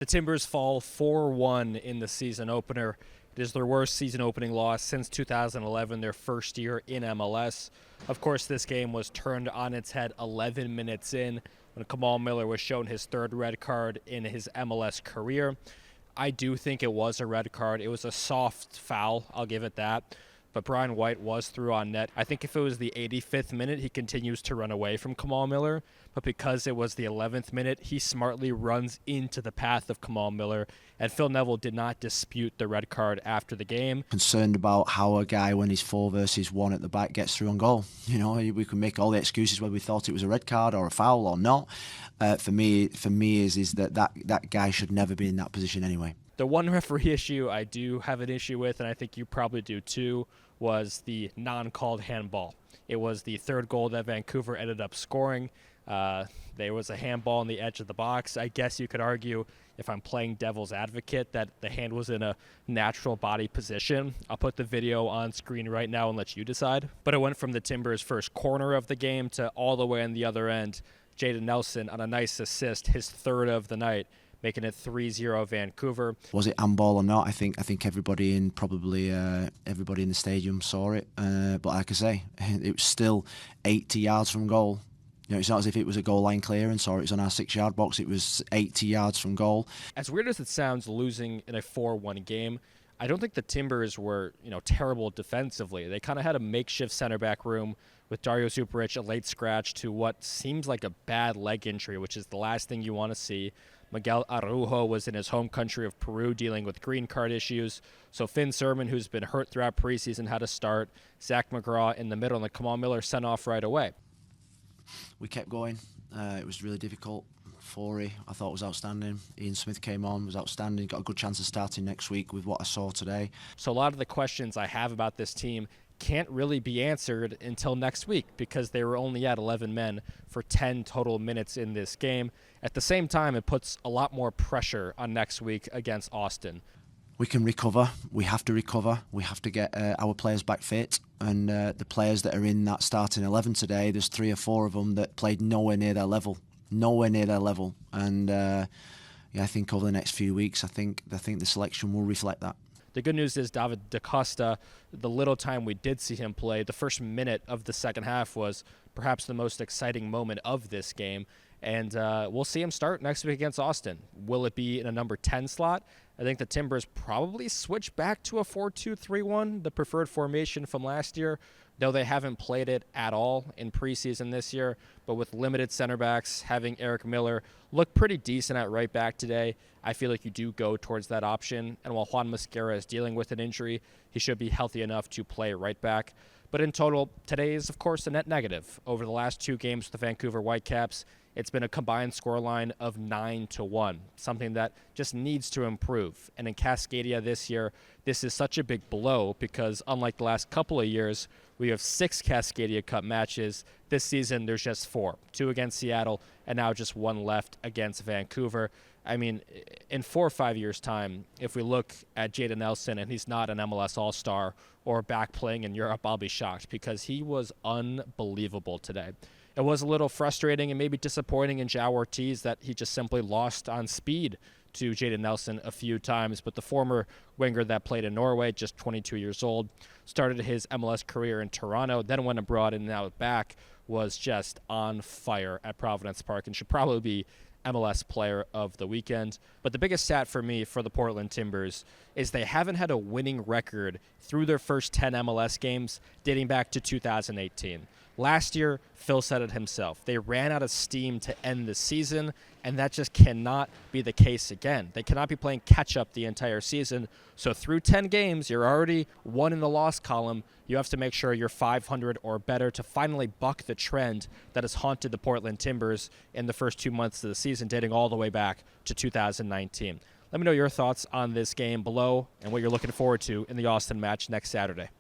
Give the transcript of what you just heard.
The Timbers fall 4-1 in the season opener. It is their worst season opening loss since 2011, their first year in MLS. Of course, this game was turned on its head 11 minutes in when Kamal Miller was shown his third red card in his MLS career. I do think it was a red card. It was a soft foul, I'll give it that. But Brian White was through on net. I think if it was the 85th minute, he continues to run away from Kamal Miller. But because it was the 11th minute, he smartly runs into the path of Kamal Miller. And Phil Neville did not dispute the red card after the game. Concerned about how a guy, when he's 4 versus 1 at the back, gets through on goal. You know, we can make all the excuses whether we thought it was a red card or a foul or not. For me is that guy should never be in that position anyway. The one referee issue I do have an issue with, and I think you probably do too, was the non-called handball. It was the third goal that Vancouver ended up scoring. There was a handball on the edge of the box. I guess you could argue, if I'm playing devil's advocate, that the hand was in a natural body position. I'll put the video on screen right now and let you decide. But it went from the Timbers' first corner of the game to all the way on the other end. Jaden Nelson on a nice assist, his third of the night, making it 3-0 Vancouver. Was it handball or not? I think everybody in everybody in the stadium saw it. But like I say, it was still 80 yards from goal. You know, it's not as if it was a goal line clearance or it was on our 6-yard box. It was 80 yards from goal. As weird as it sounds, losing in a 4-1 game, I don't think the Timbers were, terrible defensively. They kind of had a makeshift center back room with Dario Zuparic, a late scratch to what seems like a bad leg injury, which is the last thing you want to see. Miguel Araujo was in his home country of Peru dealing with green card issues. So Finn Sermon, who's been hurt throughout preseason, had to start. Zach McGraw in the middle, and Kamal Miller sent off right away. We kept going. It was really difficult. Forey, I thought, was outstanding. Ian Smith came on, was outstanding. Got a good chance of starting next week with what I saw today. So a lot of the questions I have about this team can't really be answered until next week because they were only at 11 men for 10 total minutes in this game. At the same time, it puts a lot more pressure on next week against Austin. We can recover. We have to recover. We have to get our players back fit. And the players that are in that starting 11 today, there's 3 or 4 of them that played nowhere near their level. Nowhere near their level. And I think over the next few weeks, I think the selection will reflect that. The good news is David DaCosta, the little time we did see him play, the first minute of the second half was perhaps the most exciting moment of this game. And we'll see him start next week against Austin. Will it be in a number 10 slot? I think the Timbers probably switch back to a 4-2-3-1, the preferred formation from last year, though they haven't played it at all in preseason this year. But with limited center backs, having Eric Miller look pretty decent at right back today, I feel like you do go towards that option. And while Juan Mosquera is dealing with an injury, he should be healthy enough to play right back. But in total, today is, of course, a net negative. Over the last 2 games with the Vancouver Whitecaps, it's been a combined scoreline of 9-1, something that just needs to improve. And in Cascadia this year, this is such a big blow because unlike the last couple of years, we have 6 Cascadia Cup matches. This season, there's just 4, 2 against Seattle, and now just 1 left against Vancouver. I mean, in 4 or 5 years' time, if we look at Jaden Nelson and he's not an MLS All-Star or back playing in Europe, I'll be shocked because he was unbelievable today. It was a little frustrating and maybe disappointing in João Ortiz that he just simply lost on speed to Jaden Nelson a few times, but the former winger that played in Norway, just 22 years old, started his MLS career in Toronto, then went abroad and now back, was just on fire at Providence Park and should probably be MLS Player of the Weekend. But the biggest stat for me for the Portland Timbers is they haven't had a winning record through their first 10 MLS games dating back to 2018. Last year, Phil said it himself. They ran out of steam to end the season, and that just cannot be the case again. They cannot be playing catch-up the entire season. So through 10 games, you're already 1 in the loss column. You have to make sure you're 500 or better to finally buck the trend that has haunted the Portland Timbers in the first 2 months of the season, dating all the way back to 2019. Let me know your thoughts on this game below and what you're looking forward to in the Austin match next Saturday.